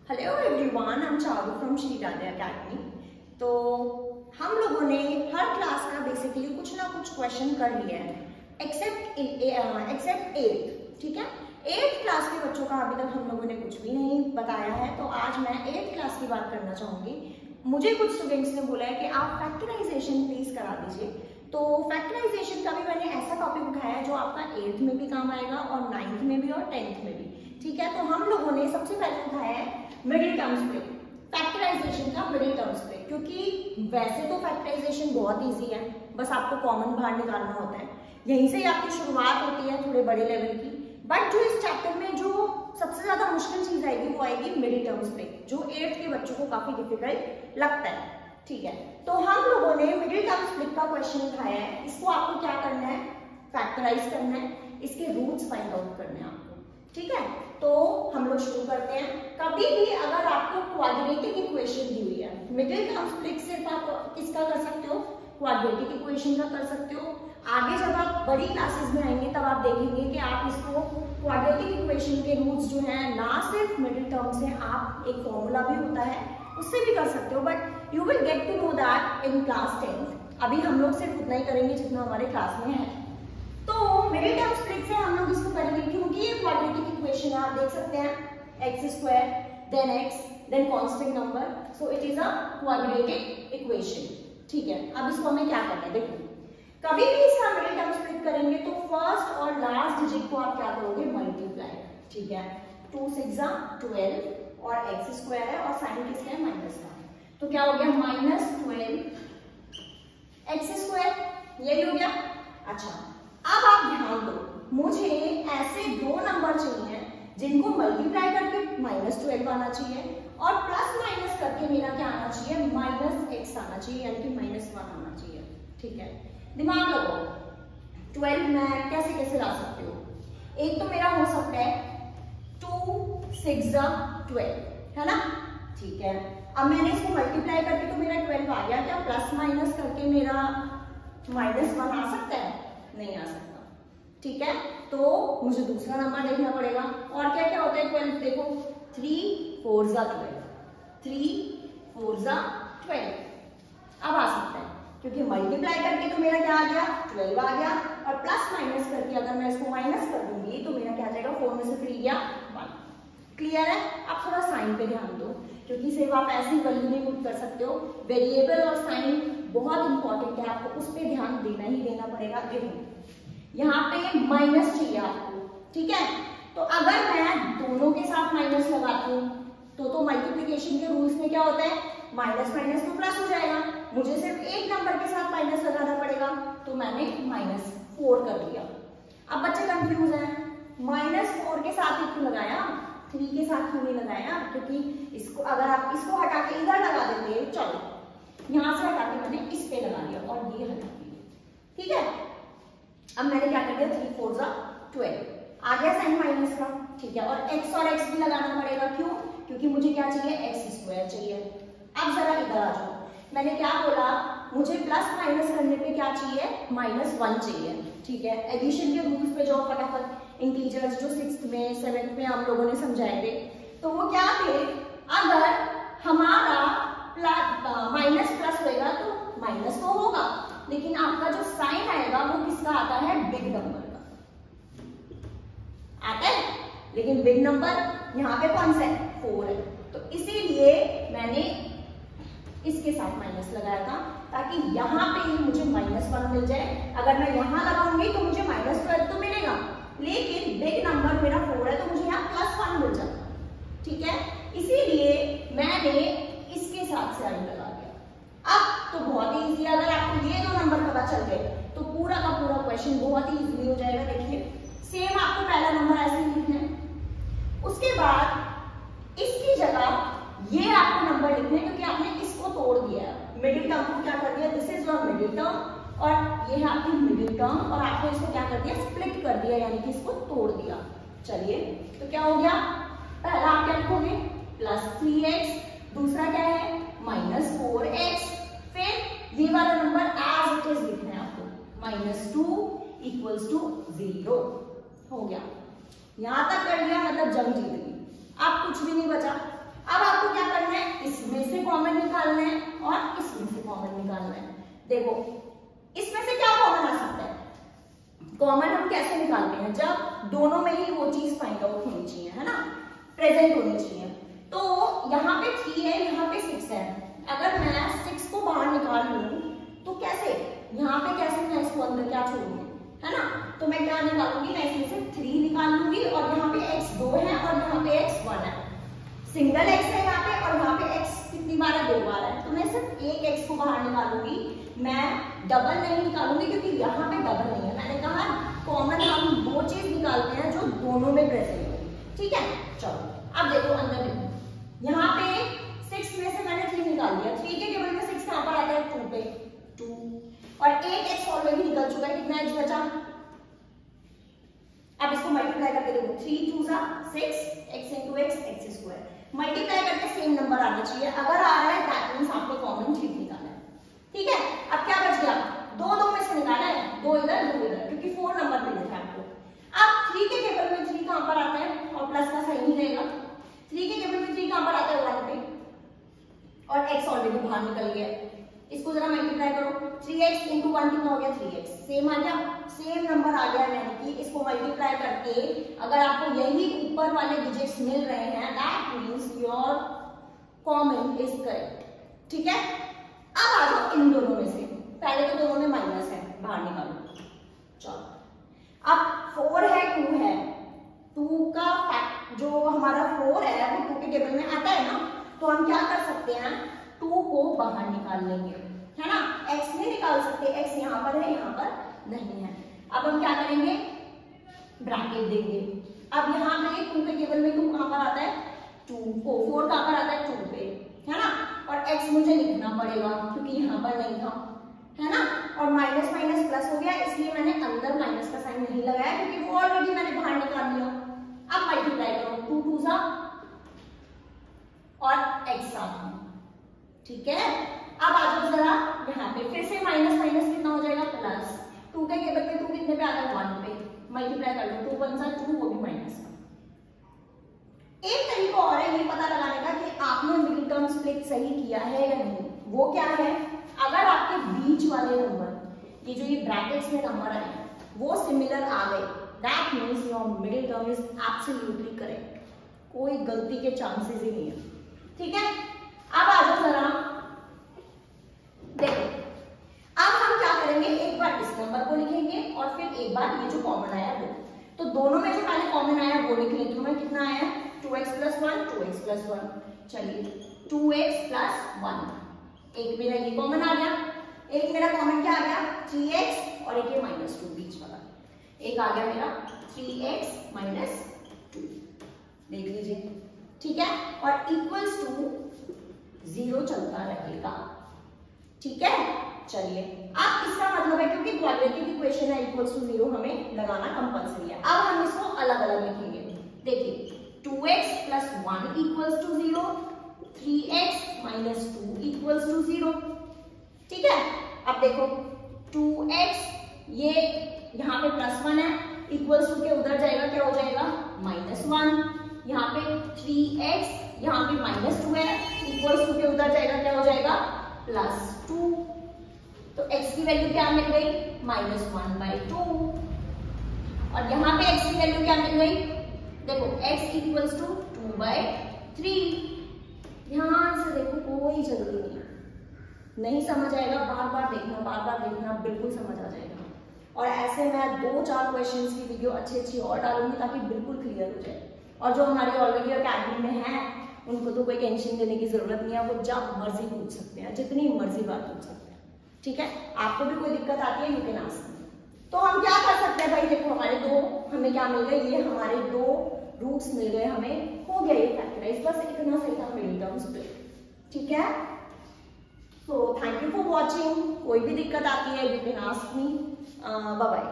Hello everyone, I am Charu from Shri Radhe academy. तो हम लोगों ने हर क्लास का बेसिकली कुछ ना कुछ क्वेश्चन कर लिया है एक्सेप्ट 8th। ठीक है, 8th क्लास के बच्चों का अभी तक हम लोगों ने कुछ भी नहीं बताया है। तो आज मैं 8th क्लास की बात करना चाहूंगी। मुझे कुछ स्टूडेंट्स ने बोला है कि आप फैक्टराइजेशन प्लीज करा दीजिए। तो फैक्टराइजेशन का भी मैंने ऐसा टॉपिक उठाया है जो आपका 8th में भी काम आएगा और 9th में भी और 10th में भी। ठीक है, तो हम लोगों ने सबसे पहले उठाया है मिडिल टर्म्स पे, फैक्टराइजेशन का मिडिल टर्म्स पे, क्योंकि वैसे तो फैक्टराइजेशन बहुत इजी है, बस आपको कॉमन बाहर निकालना होता है, यहीं से आपकी शुरुआत होती है थोड़े बड़े लेवल की। बट जो इस चैप्टर में जो सबसे ज्यादा मुश्किल चीज आएगी वो आएगी मिडिल टर्म्स पे, जो 8th के बच्चों को काफी डिफिकल्ट लगता है। ठीक है, तो हम लोगों ने मिडिल टर्म स्प्लिट का क्वेश्चन उठाया है। इसको आपको क्या करना है, फैक्टराइज करना है, इसके रूट्स फाइंड आउट करने हैं आपको। ठीक है, तो हम लोग शुरू करते हैं। कभी भी अगर आपको क्वाड्रेटिक इक्वेशन दी हुई है, मिडिल टर्म स्प्लिट सिर्फ आप किसका कर सकते हो, क्वाड्रेटिक इक्वेशन का कर सकते हो। आगे जब आप बड़ी क्लासेस में आएंगे तब आप देखेंगे कि आप इसको क्वाड्रेटिक इक्वेशन के रूट्स जो है ना सिर्फ मिडिल टर्म से, आप एक फॉर्मूला भी होता है उससे भी कर सकते हो, but you will get to know that in class 10th। अभी हम लोग सिर्फ उतना ही करेंगे जितना हमारे क्लास में है। तो मिडिल टर्म स्प्लिट से हम लोग इसको करेंगे क्योंकि ये क्वाड्रेटिक इक्वेशन है, आप देख सकते हैं x² then x then constant number, so it is a quadratic equation. ठीक है, अब इसको हमें क्या करना है, देखो कभी भी इसका मिडिल टर्म स्प्लिट करेंगे तो फर्स्ट और लास्ट डिजिट को आप क्या करोगे, मल्टीप्लाई। ठीक है, 2 6 12 और x² है और साइन किसका है, माइनस का, तो क्या हो गया -12 x², यही हो गया। अच्छा, अब आप ध्यान दो, मुझे ऐसे दो नंबर चाहिए जिनको मल्टीप्लाई करके -12 आना चाहिए और प्लस माइनस करके मेरा क्या आना चाहिए, -x आना चाहिए, यानी कि -1 आना चाहिए। ठीक है, दिमाग लगाओ, 12 मैं कैसे कैसे ला सकते हो। एक तो मेरा हो सकता है 2 6 12, है ना। ठीक है, अब मैंने इसको मल्टीप्लाई करके तो मेरा 12 आ गया, क्या प्लस माइनस करके मेरा -1 आ सकता है, नहीं आ सकता। ठीक है, तो मुझे दूसरा नंबर देखना पड़ेगा। और क्या क्या होता है 12, देखो 3 4 12, 3 4 12 अब आ सकता है, क्योंकि मल्टीप्लाई करके तो मेरा क्या आ गया, 12 आ गया, और प्लस माइनस करके अगर मैं इसको माइनस कर दूंगी तो मेरा क्या आ जाएगा, 4 में से 3 गया 1। क्लियर है। आप थोड़ा साइन पे ध्यान दो, क्योंकि सिर्फ आप ऐसी वैल्यू नहीं पुट कर सकते हो, वेरिएबल और साइन बहुत इंपॉर्टेंट है, आपको उस पर ध्यान देना ही देना पड़ेगा। देखो यहाँ पे माइनस चाहिए आपको, ठीक है, तो अगर मैं दोनों के साथ माइनस लगाती हूँ तो मल्टीप्लिकेशन के रूल्स में क्या होता है, माइनस माइनस तो प्लस हो जाएगा, मुझे सिर्फ एक नंबर के साथ माइनस लगाना पड़ेगा, तो मैंने -4 कर दिया। अब बच्चे कंफ्यूज हैं, -4 के साथ ही क्यों लगाया, 3 के साथ क्यों नहीं लगाया, क्योंकि इसको अगर आप इसको हटा के इधर लगा देते, चलो यहां से हटा के मैंने इस पे लगा दिया और ये हटा दिया। ठीक है, अब मैंने क्या कर दिया, 3 4 12 आ गया साइन माइनस का। ठीक है, और x भी लगाना पड़ेगा, क्यों, क्योंकि मुझे क्या चाहिए, x² चाहिए। अब जरा इधर आ जाओ, मैंने क्या बोला, मुझे प्लस माइनस करने पे क्या चाहिए, -1 चाहिए। ठीक है, एडिशन के रूल्स पे जाओ फटाफट, इंटीजर्स जो 6th में 7th में हम लोगों ने समझाए थे, तो वो क्या थे, अगर हमारा माइनस प्लस होगा तो माइनस तो होगा, लेकिन आपका जो साइन आएगा वो किसका आता है, बिग नंबर का आता है, लेकिन बिग नंबर यहाँ पे कौन सा है, 4 है, तो इसीलिए मैंने इसके साथ माइनस लगाया था, ताकि यहाँ पे ही मुझे -1 मिल जाए। अगर मैं यहाँ लगाऊंगी तो मुझे -12 तो मिलेगा, लेकिन बिग नंबर मेरा 4 है तो मुझे यहाँ +1 मिल जाता। ठीक है, इसीलिए मैंने इसके साथ साइन लगा दिया। अब तो बहुत ही इजी, अगर आपको ये 2 नंबर पता चल गए तो पूरा का पूरा क्वेश्चन बहुत ही इजीली हो जाएगा। देखिए सेम आपको पहला नंबर ऐसे ही लिखना है, उसके बाद इसकी जगह ये आपको नंबर लिखने, क्योंकि आपने इसको तोड़ दिया, मिडिल टर्म को क्या कर दिया, this is your middle term, और ये है आपकी मिडिल टर्म, और आपने इसको क्या कर दिया, स्प्लिट कर दिया, यानी कि इसको तोड़ दिया। चलिए, तो क्या हो गया, पहला आप क्या लिखोगे, +3x, दूसरा क्या है, -4x, फिर ये वाला नंबर एज इट इज लिखना है आपको, -2 = 0 हो गया। यहां तक कर लिया, मतलब जंग जीत गई, अब कुछ भी नहीं बचा। अब देखो इसमें से क्या कॉमन आ सकता है? कॉमन हम कैसे निकालते हैं? जब दोनों में ही वो चीज फाइंड आउट होनी चाहिए, है ना, प्रेजेंट होनी चाहिए। तो यहाँ पे 3 है, यहाँ पे 6 है। अगर मैं 6 को बाहर निकाल लूं तो कैसे, यहाँ पे कैसे मैं इसको अंदर क्या छोड़ूंगी, है ना? तो मैं क्या निकालूंगी, मैं इसमें से 3 निकाल लूंगी और यहाँ पे x 2 है और यहाँ पे x 1 है। सिंगल x है यहाँ पे और यहाँ पे x कितनी बार है? 2 बार है। तो मैं सिर्फ एक x को बाहर निकालूंगी, मैं डबल नहीं निकालूंगी क्योंकि यहाँ पे डबल नहीं है। मैंने कहा कॉमन हम वो चीज निकालते हैं जो दोनों में प्रेजेंट हो, ठीक है। चलो अब देखो अंदर देखो, यहाँ पे 6 में से मैंने 3 निकाल दिया, 3 के टेबल में 6 कहाँ पर आता है? 2 पे, 2 और एक x ऑलरेडी निकल चुका है, कितना x बचा? अब इसको मल्टीप्लाई करके देखो, 3 2 6 x into x x square, multiply करके सेम नंबर आना चाहिए। अगर आ रहा है दैट मींस आपको कॉमन 3 निकालना है, ठीक है। अब क्या बच गया? 2 में से निकाला है, 2 इधर 2 इधर, क्योंकि 4 नंबर मिले थे आपको। अब 3 के टेबल में 3 कहां पर आता है? और प्लस का साइन ही रहेगा। 3 के टेबल में 3 कहां पर आता है? 1 पे, और x ऑलरेडी बाहर निकल गया। इसको जरा मल्टीप्लाई करो, 3x into 1 कितना हो गया? 3x, सेम आ गया, सेम नंबर आ गया। यानी कि इसको मल्टीप्लाई करके अगर आपको यही ऊपर वाले डिजिट्स मिल रहे हैं that means your common is correct, ठीक है। अब आ जाओ इन दोनों में से, पहले तो दोनों में माइनस है, बाहर निकालो। चलो अब 4 है 2 है, 2 का फैक्ट जो हमारा 4 है वो 2 के टेबल में आता है ना, तो हम क्या कर सकते हैं? 2 को बाहर निकाल लेंगे, है ना। x नहीं निकाल सकते, x यहाँ पर है, यहाँ पर नहीं है। अब हम क्या करेंगे? ब्रैकेट देंगे। अब यहाँ पे 2 के टेबल में 2 कहाँ पर आता है? 2 को 4 कहाँ पर आता है? 2 पे, है ना। और x मुझे लिखना पड़ेगा क्योंकि यहाँ पर नहीं था, है ना। और माइनस माइनस प्लस हो गया, इसलिए मैंने अंदर माइनस का साइन नहीं लगाया क्योंकि वो ऑलरेडी मैंने बाहर निकाल लिया। अब मल्टीप्लाई करो, 2 2 और x साथ, ठीक है। अब आ जाओ जरा यहाँ पे, फिर से माइनस माइनस कितना हो जाएगा? प्लस। 2 के टेबल में 2 कितने पे आता है? 1 पे, मल्टीप्लाई कर लो, 2 1 2, वो भी माइनस का। एक तरीका और है ये पता लगाने का कि आपने मिडिल टर्म स्प्लिट सही किया है या नहीं। वो क्या है? अगर आपके बीच वाले नंबर, ये जो ये ब्रैकेट्स में नंबर आए वो सिमिलर आ गए, that means your middle term is absolutely correct, कोई गलती के चांसेस ही नहीं है, ठीक है। अब आ जाओ जरा देखो, अब हम क्या करेंगे? एक बार इस नंबर को लिखेंगे और फिर एक बार ये जो कॉमन आया वो, तो दोनों में जो पहले कॉमन आया वो लिख लेते हैं। कितना आया? 2x + 1 2x + 1, चलिए 2x + 1, एक मेरा ये कॉमन आ गया, एक मेरा कॉमन क्या आ गया? 3x, और एक ये -2 बीच वाला, एक आ गया मेरा 3x - 2, देख लीजिए, ठीक है। और इक्वल्स टू 0 चलता रहेगा, ठीक है। चलिए अब इसका मतलब है क्योंकि क्वाड्रेटिक इक्वेशन है इक्वल्स टू 0 हमें लगाना कंपलसरी है। अब हम इसको अलग अलग लिखेंगे। देखिए 2x + 1 = 0, 3x - 2 = 0, ठीक है। अब देखो 2x ये यहाँ पे +1 है, इक्वल्स टू के उधर जाएगा, क्या हो जाएगा? -1। यहाँ पे 3x यहाँ पे -2 है, इक्वल्स टू के उधर जाएगा, क्या हो जाएगा? +2। तो x की वैल्यू क्या मिल गई? -1/2। और यहाँ पे x की वैल्यू क्या मिल गई? देखो x = 2/3। ध्यान से देखो, कोई जल्दी नहीं है, नहीं समझ आएगा बार बार देखना, बिल्कुल समझ आ जाएगा। और ऐसे मैं 2-4 क्वेश्चंस की वीडियो अच्छी और डालूंगी ताकि बिल्कुल क्लियर हो जाए। और जो हमारे ऑलरेडी अकेडमी में है उनको तो कोई टेंशन लेने की जरूरत नहीं है, वो जब मर्जी पूछ सकते हैं, जितनी मर्जी बात पूछ सकते हैं, ठीक है। आपको भी कोई दिक्कत आती है यू कैन आस्क। तो हम क्या कर सकते हैं भाई? देखो हमारे हमें क्या मिल गए? ये हमारे 2 रूट्स मिल गए, हमें हो गया ये फैक्टराइज, बस इतना सही था मिडिल टर्म स्प्लिट, ठीक है। So thank you for watching. कोई भी दिक्कत आती है you can ask me. Bye bye.